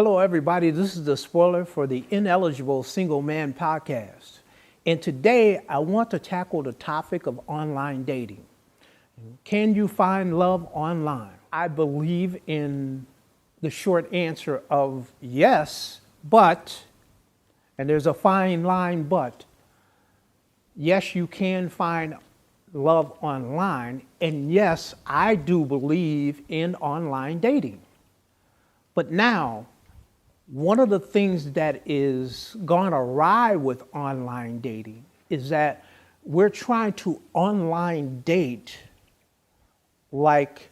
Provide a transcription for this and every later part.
Hello, everybody. This is the spoiler for the Ineligible Single Man podcast. And today I want to tackle the topic of online dating. Can you find love online? I believe in the short answer of yes, but, and there's a fine line, but, yes, you can find love online. And yes, I do believe in online dating. But now, one of the things that is gone awry with online dating is that we're trying to online date like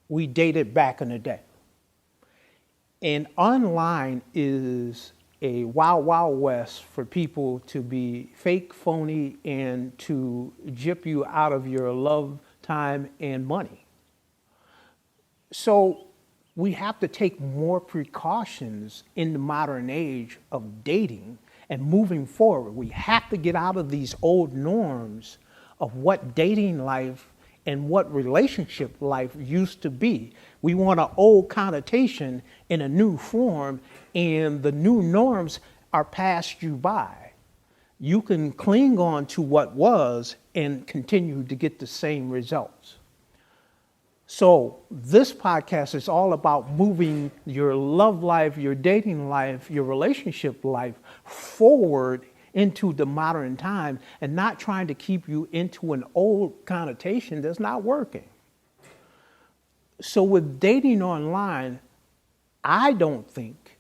we dated back in the day. And online is a wild, wild west for people to be fake, phony, and to gyp you out of your love, time, and money. So we have to take more precautions in the modern age of dating and moving forward. We have to get out of these old norms of what dating life and what relationship life used to be. We want an old connotation in a new form, and the new norms are passed you by. You can cling on to what was and continue to get the same results. So this podcast is all about moving your love life, your dating life, your relationship life forward into the modern time and not trying to keep you into an old connotation that's not working. So with dating online, I don't think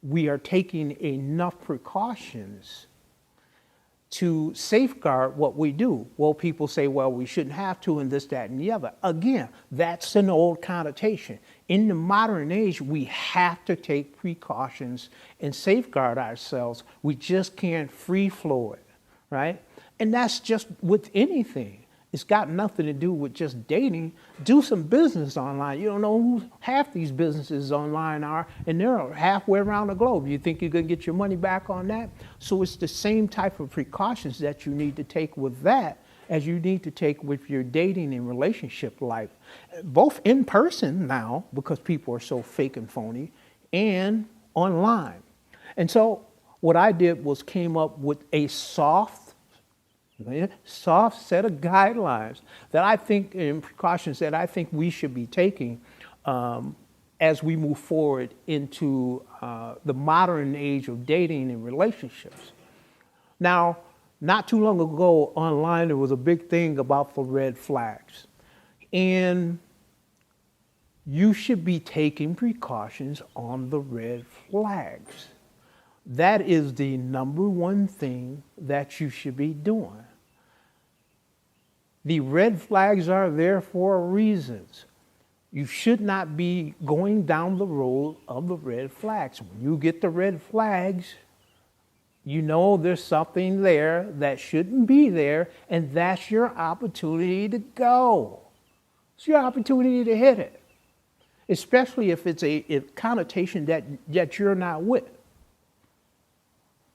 we are taking enough precautions to safeguard what we do. Well, people say, well, we shouldn't have to, and this, that, and the other. Again, that's an old connotation. In the modern age, we have to take precautions and safeguard ourselves. We just can't free flow it, right? And that's just with anything. It's got nothing to do with just dating. Do some business online. You don't know who half these businesses online are, and they're halfway around the globe. You think you're going to get your money back on that? So it's the same type of precautions that you need to take with that as you need to take with your dating and relationship life, both in person now, because people are so fake and phony, and online. And so what I did was came up with a soft set of guidelines that I think and precautions that I think we should be taking as we move forward into the modern age of dating and relationships. Now, not too long ago online, there was a big thing about the red flags. And you should be taking precautions on the red flags. That is the number one thing that you should be doing. The red flags are there for reasons. You should not be going down the road of the red flags. When you get the red flags, you know there's something there that shouldn't be there, and that's your opportunity to go. It's your opportunity to hit it, especially if it's a connotation that you're not with.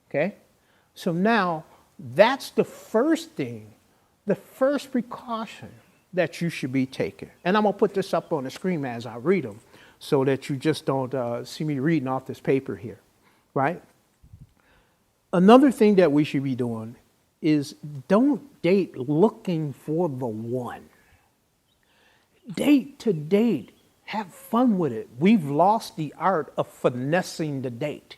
Okay? So now, that's the first thing. The first precaution that you should be taking, and I'm going to put this up on the screen as I read them so that you just don't see me reading off this paper here, right? Another thing that we should be doing is don't date looking for the one. Date to date. Have fun with it. We've lost the art of finessing the date,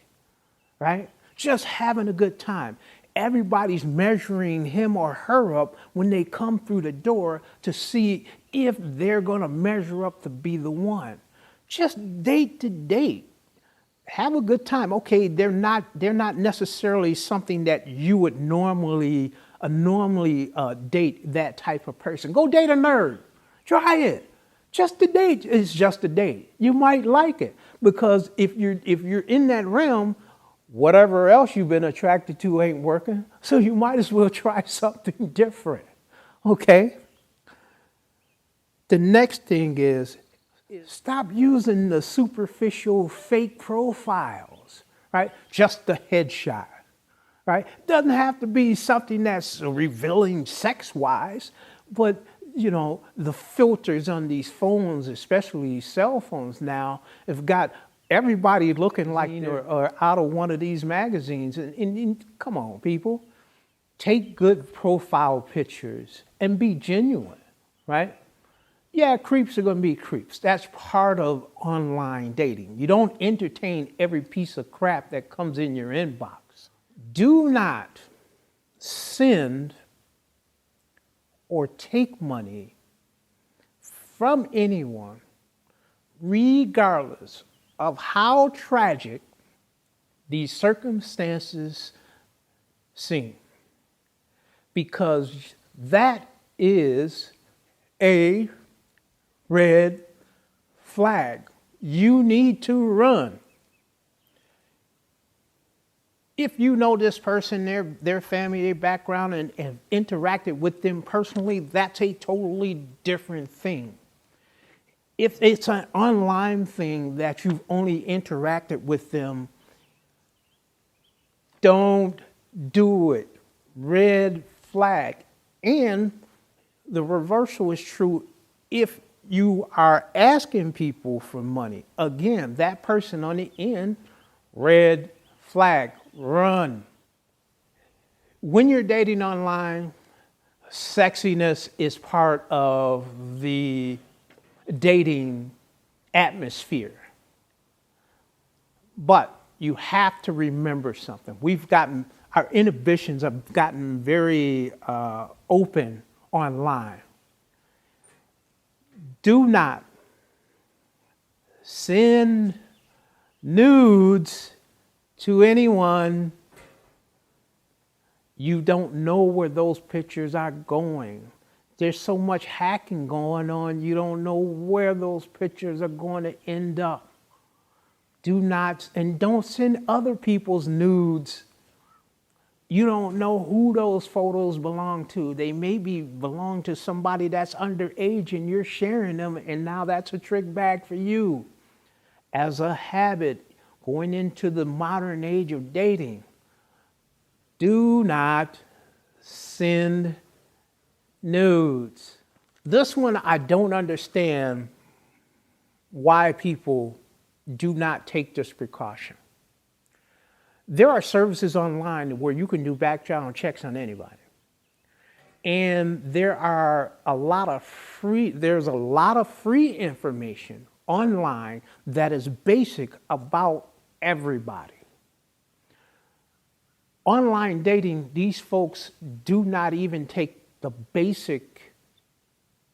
right? Just having a good time. Everybody's measuring him or her up when they come through the door to see if they're going to measure up to be the one. Just date to date. Have a good time. Okay, they're not necessarily something that you would normally date that type of person. Go date a nerd. Try it. Just a date is just a date. You might like it because if you're in that realm, whatever else you've been attracted to ain't working, so you might as well try something different, okay? The next thing is stop using the superficial fake profiles, right? Just the headshot, right? Doesn't have to be something that's revealing sex-wise, but you know, the filters on these phones, especially these cell phones now, have got everybody looking like or out of one of these magazines. And come on, people, take good profile pictures and be genuine, right? Yeah, creeps are going to be creeps. That's part of online dating. You don't entertain every piece of crap that comes in your inbox. Do not send or take money from anyone, regardless of how tragic these circumstances seem, because that is a red flag. You need to run. If you know this person, their family, their background, and have interacted with them personally, that's a totally different thing. If it's an online thing that you've only interacted with them, don't do it. Red flag. And the reversal is true if you are asking people for money. Again, that person on the end, red flag. Run. When you're dating online, sexiness is part of the dating atmosphere. But you have to remember something. Our inhibitions have gotten very open online. Do not send nudes to anyone. You don't know where those pictures are going. There's so much hacking going on, you don't know where those pictures are going to end up. Don't send other people's nudes. You don't know who those photos belong to. They maybe belong to somebody that's underage and you're sharing them, and now that's a trick bag for you. As a habit, going into the modern age of dating, do not send nudes. This one, I don't understand why people do not take this precaution. There are services online where you can do background checks on anybody. And there's a lot of free information online that is basic about everybody. Online dating, these folks do not even take the basic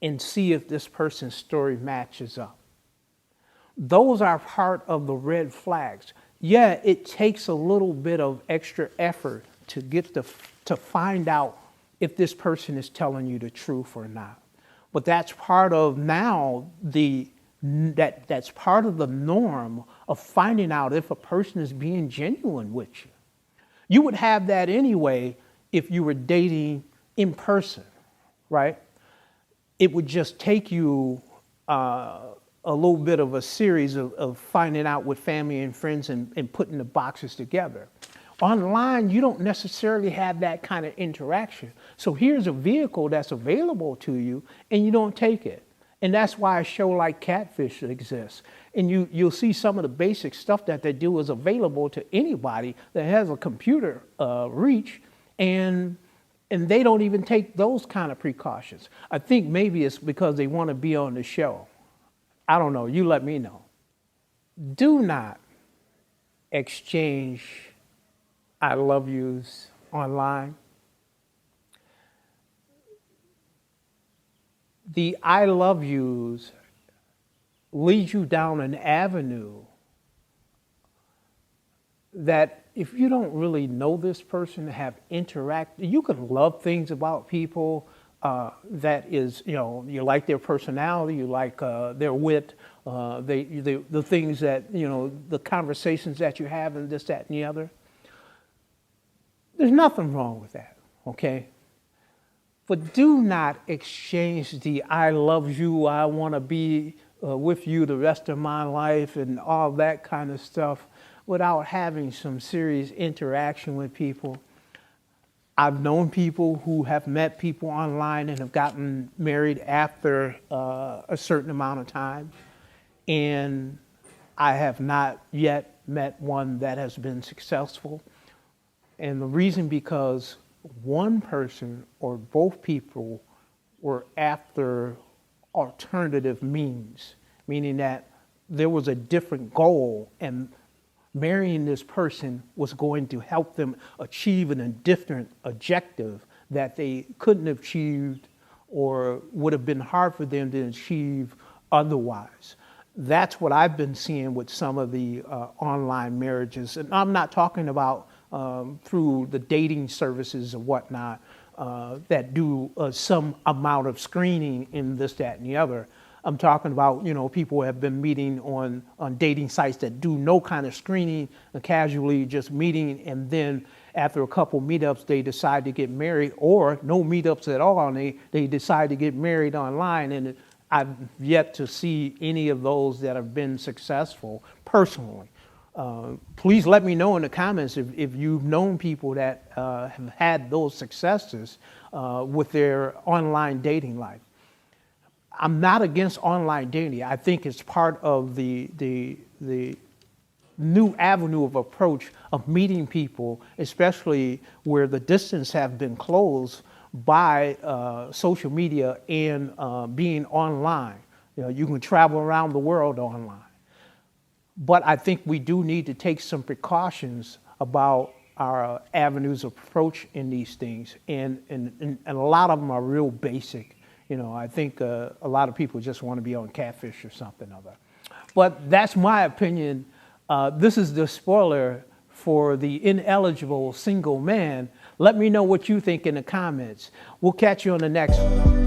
and see if this person's story matches up. Those are part of the red flags. Yeah, it takes a little bit of extra effort to find out if this person is telling you the truth or not. But that's part of that's part of the norm of finding out if a person is being genuine with you. You would have that anyway if you were dating in person, right? It would just take you a little bit of a series of finding out with family and friends and putting the boxes together. Online, you don't necessarily have that kind of interaction. So here's a vehicle that's available to you and you don't take it. And that's why a show like Catfish exists. And you'll see some of the basic stuff that they do is available to anybody that has a computer reach, and they don't even take those kind of precautions. I think maybe it's because they want to be on the show. I don't know. You let me know. Do not exchange I love yous online. The I love yous lead you down an avenue that if you don't really know this person, have interacted, you can love things about people that is, you like their personality, you like their wit, the things that, the conversations that you have and this, that, and the other. There's nothing wrong with that, okay? But do not exchange the I love you, I want to be with you the rest of my life and all that kind of stuff without having some serious interaction with people. I've known people who have met people online and have gotten married after a certain amount of time. And I have not yet met one that has been successful. And the reason because one person or both people were after alternative means, meaning that there was a different goal, and marrying this person was going to help them achieve a different objective that they couldn't have achieved or would have been hard for them to achieve otherwise. That's what I've been seeing with some of the online marriages. And I'm not talking about through the dating services and whatnot that do some amount of screening in this, that, and the other. I'm talking about, people have been meeting on dating sites that do no kind of screening, casually just meeting, and then after a couple meetups, they decide to get married, or no meetups at all, and they decide to get married online. And I've yet to see any of those that have been successful personally. Please let me know in the comments if you've known people that have had those successes with their online dating life. I'm not against online dating. I think it's part of the new avenue of approach of meeting people, especially where the distance have been closed by social media and being online. You can travel around the world online. But I think we do need to take some precautions about our avenues of approach in these things. And a lot of them are real basic. I think a lot of people just want to be on Catfish or something other. But that's my opinion. This is the spoiler for the ineligible single man. Let me know what you think in the comments. We'll catch you on the next one.